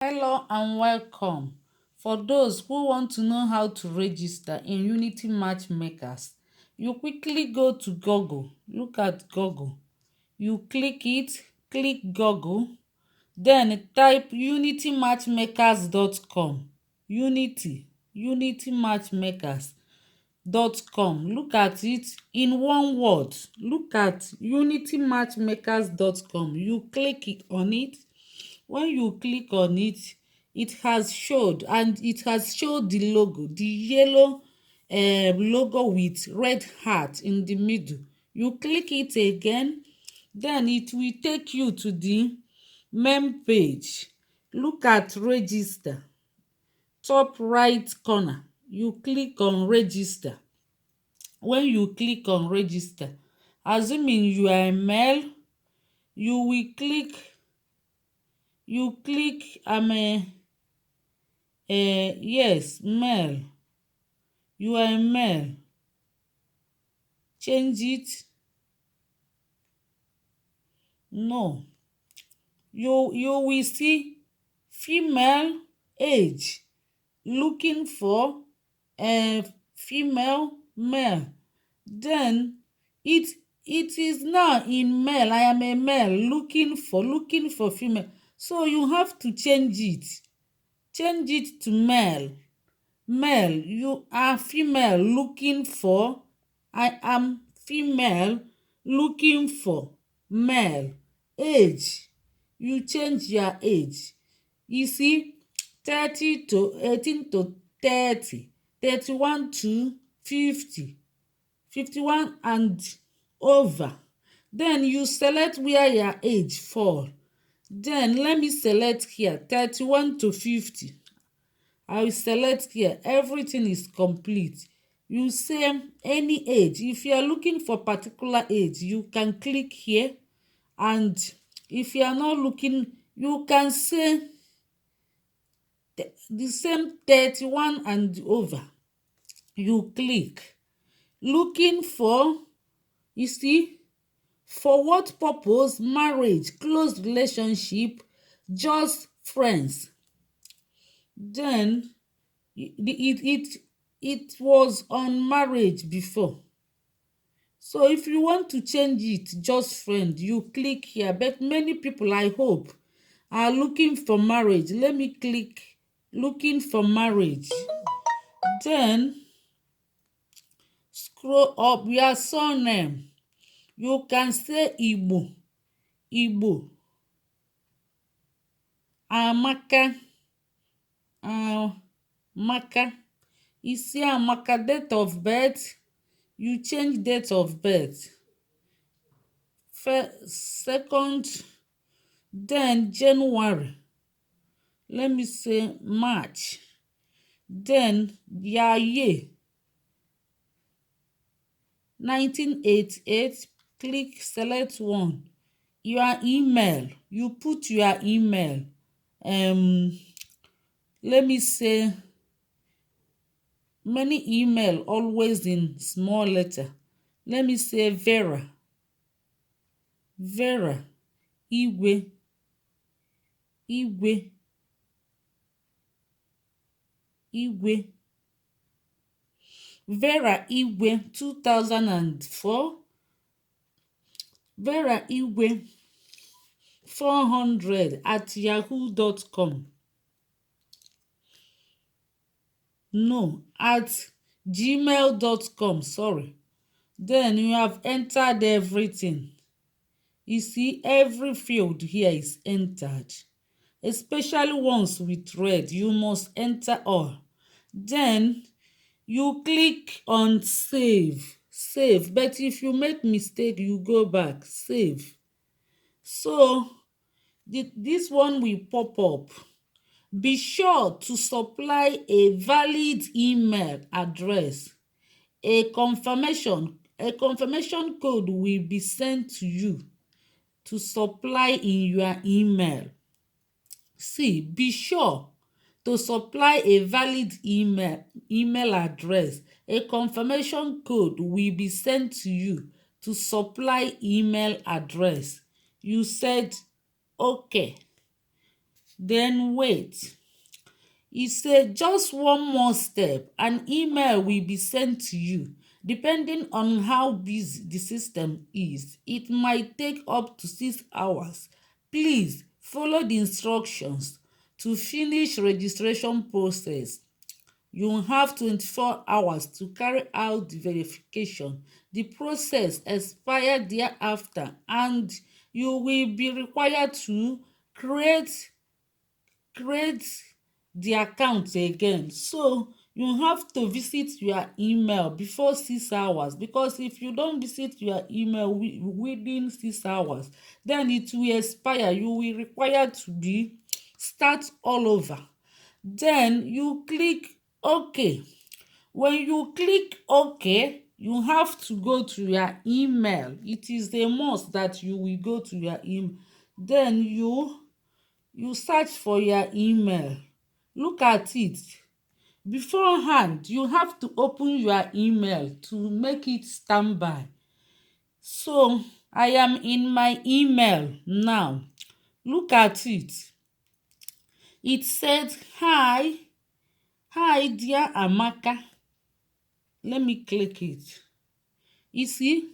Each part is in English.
Hello and welcome. For those who want to know how to register in Unity Matchmakers, you quickly go to Google. Look at Google. You click it, click Google, then type unitymatchmakers.com. Unitymatchmakers.com. Look at it in one word. Look at unitymatchmakers.com. You click it on it. When you click on it, it has showed, and it has showed the logo, the yellow logo with red heart in the middle. You click it again, then it will take you to the main page. Look at register, top right corner. You click on register. When you click on register, assuming you are a male, you will click I'm a yes, male. You are a male. Change it. No. You will see female age. Looking for a female male. Then it it is now in male. I am a male looking for female. So you have to change it. Change it to male. Male, you are female looking for. I am female looking for male. Age, you change your age. You see, 30 to 18 to 30, 31 to 50, 51 and over. Then you select where your age fall. Then let me select here 31 to 50. I will select here. Everything is complete. You say any age. If you are looking for particular age, you can click here. And if you are not looking, you can say the same 31 and over. You click. Looking for, you see, for what purpose? Marriage, close relationship, just friends. Then it was on marriage before. So if you want to change it, just friend, you click here. But many people, I hope, are looking for marriage. Let me click looking for marriage. Then scroll up your surname. You can say Igbo, Amaka, Amaka. You see Amaka, date of birth. You change date of birth. Second, then January. Let me say March. Then your year, 1988. Click select one. Your email, you put your email. Let me say many email always in small letter. Let me say Vera Igwe, Igwe, Igwe. Vera Igwe 2004. Vera Igwe 400 at yahoo.com. No, at gmail.com. Sorry. Then you have entered everything. You see, every field here is entered, especially ones with red. You must enter all. Then you click on save. But if you make mistake, you go back, save. So this one will pop up. Be sure to supply a valid email address. A confirmation code will be sent to you to supply in your email. See, be sure to supply a valid email address. A confirmation code will be sent to you to supply email address. You said okay. Then wait. He said just one more step, an email will be sent to you. Depending on how busy the system is, it might take up to 6 hours. Please follow the instructions to finish registration process. You have 24 hours to carry out the verification. The process expires thereafter, and you will be required to create create the account again. So you have to visit your email before 6 hours, because if you don't visit your email within 6 hours, then it will expire. You will require to be start all over. Then you click OK. When you click OK, you have to go to your email. It is a must that you will go to your email. Then you search for your email. Look at it. Beforehand, you have to open your email to make it standby. So I am in my email now. Look at it. It said, hi dear Amaka. Let me click it. You see,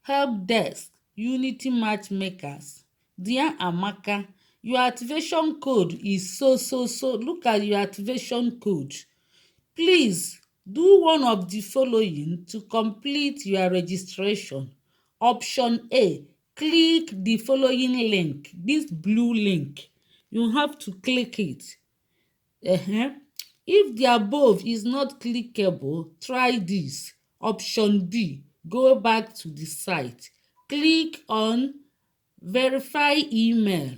help desk, Unity matchmakers. Dear Amaka, your activation code is so. Look at your activation code. Please do one of the following to complete your registration. Option A, click the following link, this blue link. You have to click it. If the above is not clickable, try this. Option B, go back to the site. Click on verify email.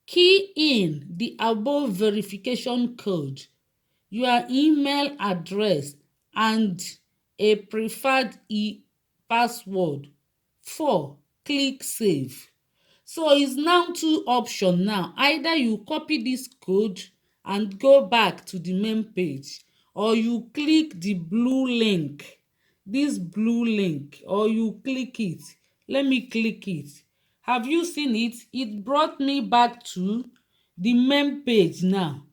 Key in the above verification code, your email address, and a preferred password. 4. Click save. So it's now two options now. Either you copy this code and go back to the main page, or you click the blue link, this blue link, or you click it. Let me click it. Have you seen it? It brought me back to the main page now.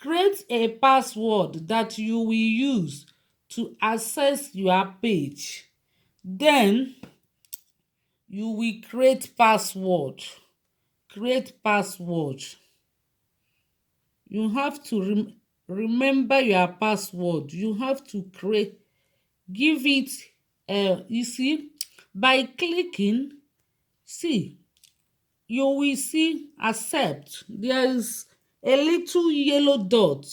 Create a password that you will use to access your page. Then you will create password. Create password. You have to remember your password. You have to create, give it, you see, by clicking, see, you will see accept. There is a little yellow dot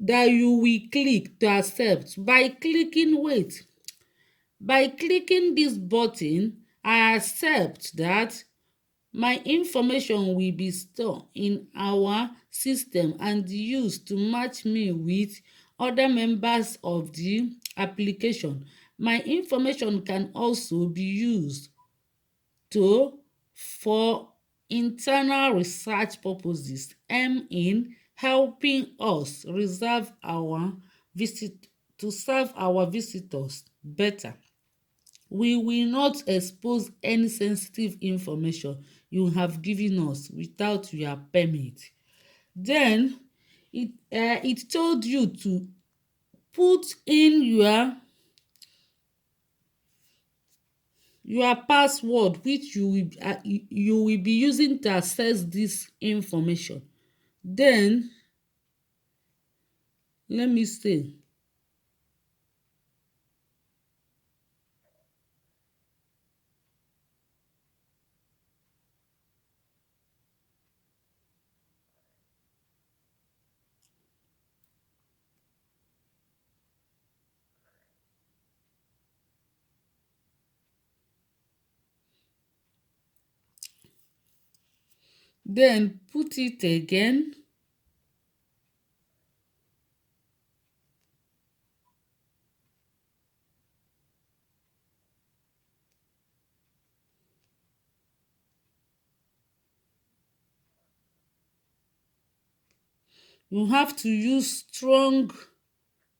that you will click to accept. By clicking, wait, by clicking this button, I accept that my information will be stored in our system and used to match me with other members of the application. My information can also be used to for internal research purposes, in helping us reserve our visit to serve our visitors better. We will not expose any sensitive information you have given us without your permit. Then it told you to put in your password, which you will be using to access this information. Then let me see. Then put it again. You have to use strong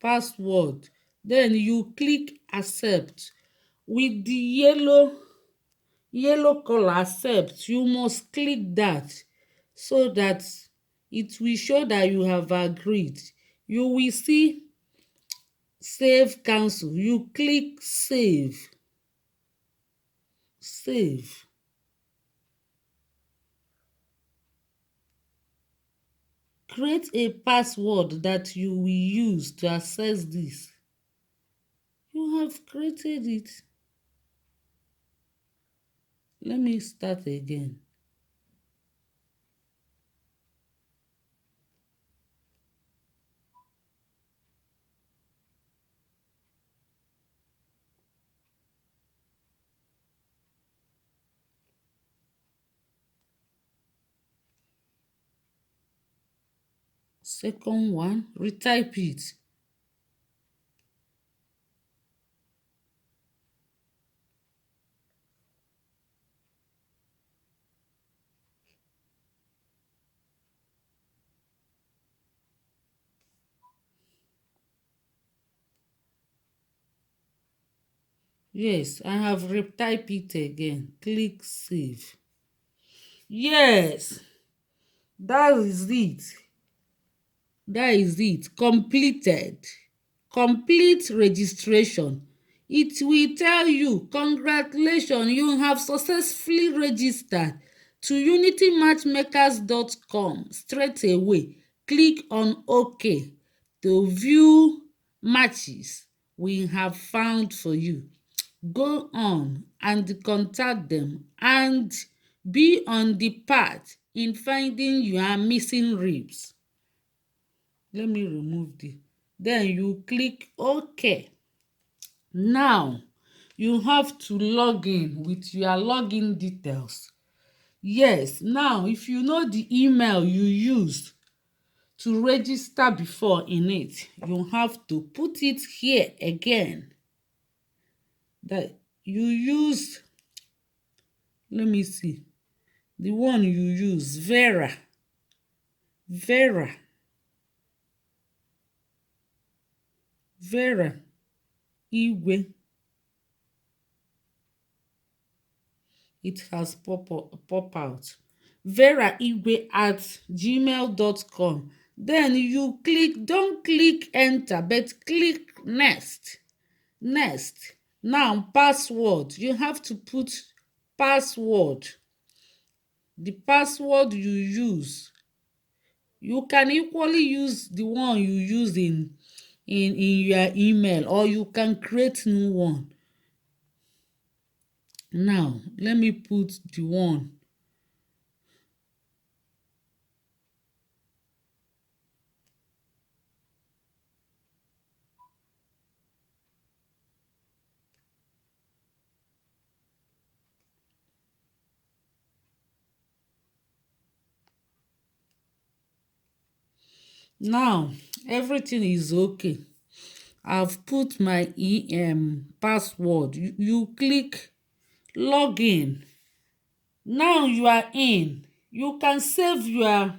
password. Then you click accept with the yellow color accept, you must click that so that it will show that you have agreed. You will see save cancel, you click save. Save. Create a password that you will use to access this. You have created it. Let me start again. Second one, retype it. Yes, I have retype it again. Click save. Yes, that is it. That is it. Completed. Complete registration. It will tell you, congratulations, you have successfully registered to unitymatchmakers.com. Straight away, click on OK to view matches we have found for you. Go on and contact them and be on the path in finding your missing ribs. Let me remove this. Then you click OK. Now you have to log in with your login details. Yes, now if you know the email you used to register before in it, you have to put it here again. That you use, let me see, the one you use, Vera Igwe. It has pop out. Vera Igwe at gmail.com. Then you click, don't click enter, but click next. Next. Now password. You have to put password. The password you use. You can equally use the one you use in your email, or you can create new one. Now let me put the one. Now everything is okay. I've put my password. You click login. Now you are in. You can save your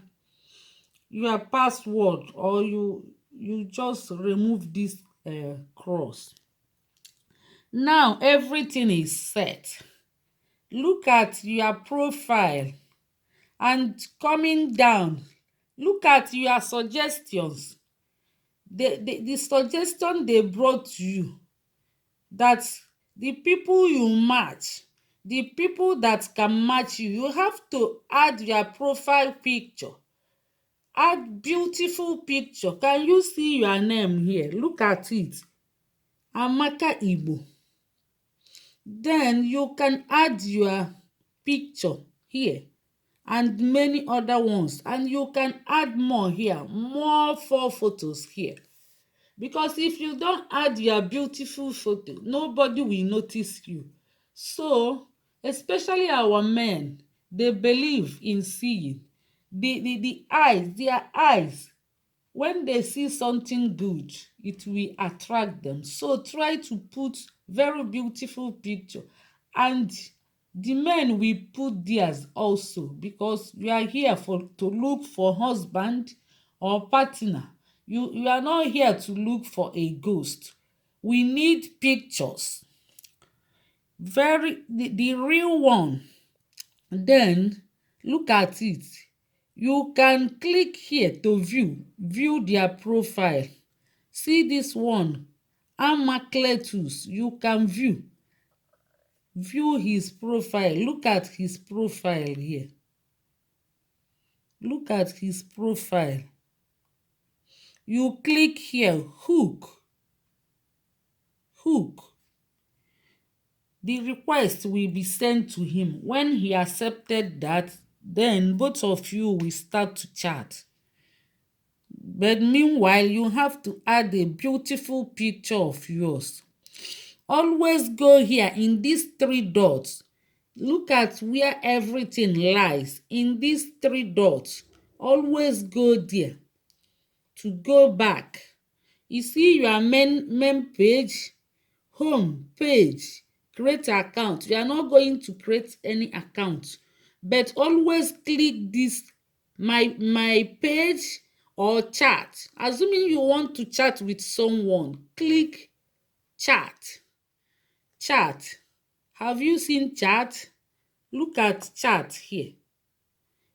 password, or you just remove this cross. Now everything is set. Look at your profile and coming down, look at your suggestions. The suggestion they brought to you, that the people you match, the people that can match you, you have to add your profile picture. Add beautiful picture. Can you see your name here? Look at it. Amaka Igbo. Then you can add your picture here and many other ones, and you can add more here, more 4 photos here. Because if you don't add your beautiful photo, nobody will notice you. So especially our men, they believe in seeing. The eyes, their eyes, when they see something good, it will attract them. So try to put very beautiful picture, and the men will put theirs also, because we are here to look for husband or partner. You are not here to look for a ghost. We need pictures. The real one. Then look at it. You can click here to view their profile. See this one, Amacletus. You can view his profile. Look at his profile here. Look at his profile. You click here, hook. The request will be sent to him. When he accepted that, then both of you will start to chat. But meanwhile, you have to add a beautiful picture of yours. Always go here in these three dots. Look at where everything lies. In these three dots, always go there to go back. You see your main page, home page, create account. You are not going to create any account, but always click this my page or chat. Assuming you want to chat with someone, click chat. Have you seen chat? Look at chat here.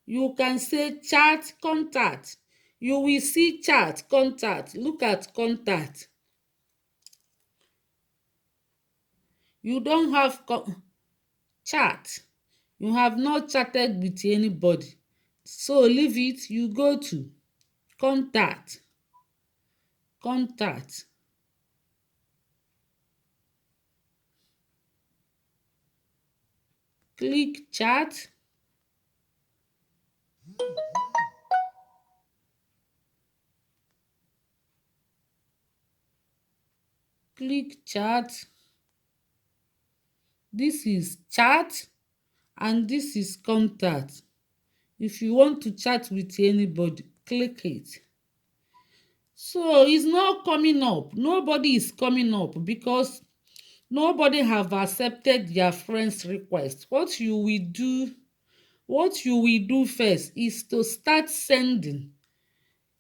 You can say chat contact. You will see chat contact. Look at contact. You don't have chat. You have not chatted with anybody. So leave it. You go to contact. Click chat. Click chat. This is chat and this is contact. If you want to chat with anybody, click it. So it's not coming up. Nobody is coming up because nobody have accepted their friend's request. What you will do first is to start sending.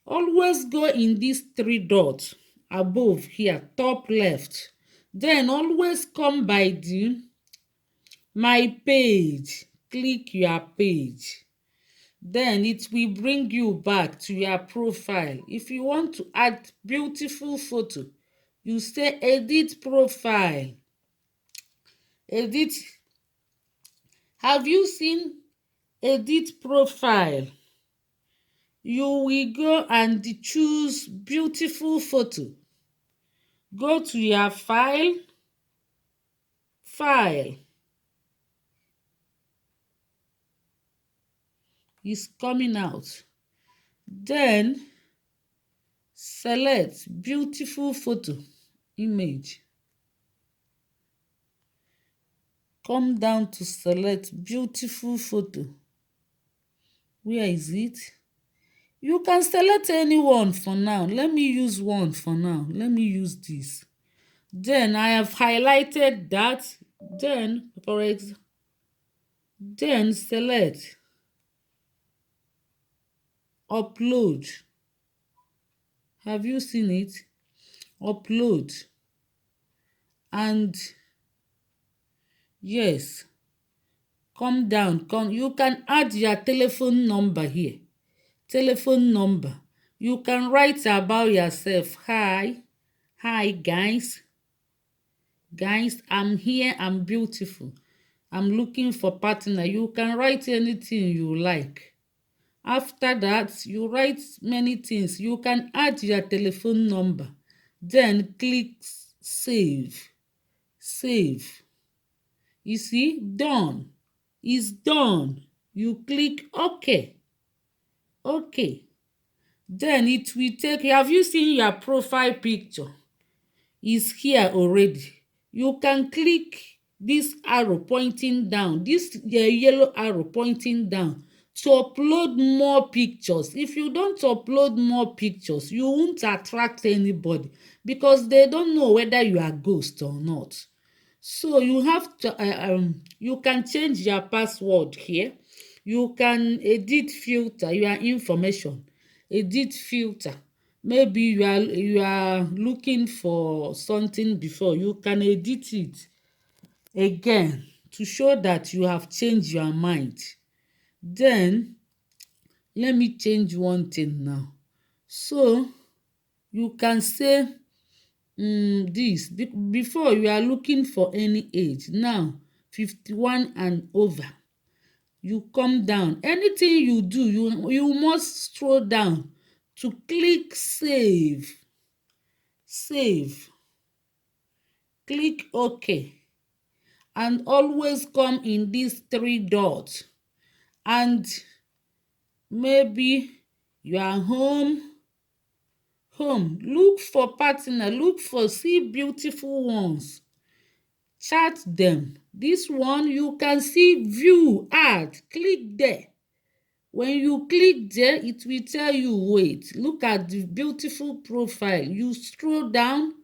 Always go in these three dots above here, top left. Then always come by the my page. Click your page. Then it will bring you back to your profile. If you want to add beautiful photo, you say edit profile. Edit. Have you seen edit profile? You will go and choose beautiful photo. Go to your file. Is coming out. Then select beautiful photo image. Come down to select beautiful photo. Where is it? You can select any one for now. Let me use one for now. Let me use this. Then I have highlighted that. Then select upload. Have you seen it? Upload. And yes, come down. You can add your telephone number here. Telephone number. You can write about yourself. Hi guys. I'm here. I'm beautiful. I'm looking for partner. You can write anything you like. After that, you write many things. You can add your telephone number. Then click save. You see, done. It's done. You click OK. Then it will take. Have you seen your profile picture? Is here already. You can click this arrow pointing down, this yellow arrow pointing down to upload more pictures. If you don't upload more pictures, you won't attract anybody because they don't know whether you are ghost or not. So you have to you can change your password here. You can edit filter your information. Edit filter. Maybe you are looking for something before, you can edit it. again to show that you have changed your mind. Then let me change one thing now. So you can say this before you are looking for any age. Now 51 and over. You come down. Anything you do, you must scroll down to click save. Save. Click OK. And always come in these three dots. And maybe you are home. Look for partner. Look for see beautiful ones. Chat them. This one you can see view ad. Click there. When you click there, it will tell you wait. Look at the beautiful profile. You scroll down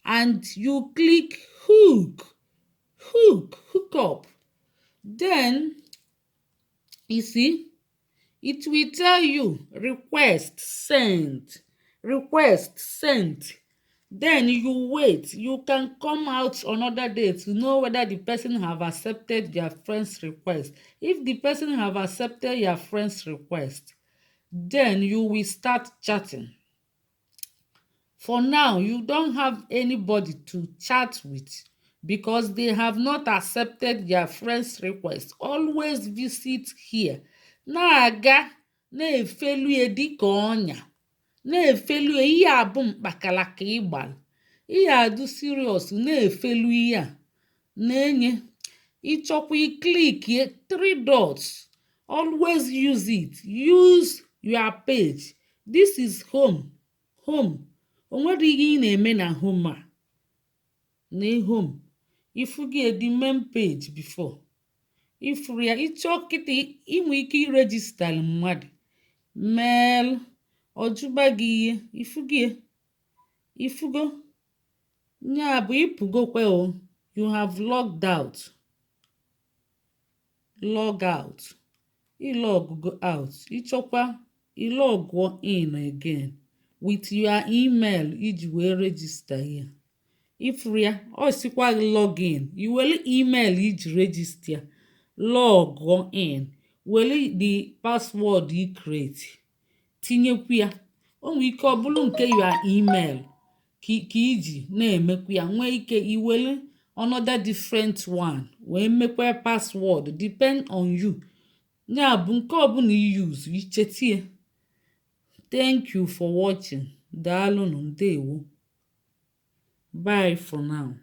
and you click hook up. Then you see it will tell you request sent. Then you wait. You can come out another day to know whether the person have accepted your friend's request. If the person have accepted your friend's request, then you will start chatting. For now, you don't have anybody to chat with because they have not accepted your friend's request. Always visit here. Na-aga na-efelu dịka ọnya. Na-efelu ihe a bụ mkpakalaka ịgbara. Ihe adụ serious na-efelu ihe a. Na-enye ịchọkwa iklikie 3 dots. Always use it. Use your page. This is home. O nwere ihe ị na-eme na home a. Na home. Ifugie the main page before. Ifuru ya ịchọ kịta inwe ike iregister mmadụ. Mail ọjụba gị ihe. Ifugo. Nya bụ ịpụgokwe o. You have logged out. Log out. Log go out. Ịchọkwa log in again with your email iji wee register here. Ifuru ya ọ sikwa login. You will email iji register. Log in. Wele the password you create. Tinyekwu ya. O nwere ike ọ bụrụ nke your email ka iji na-emekwu ya. Nwee ike iwele another different one wee mekwa password depend on you. Ya bụ nke ọbụla you use ichetie. Thank you for watching. Daalụnụ, ndewo. Bye for now.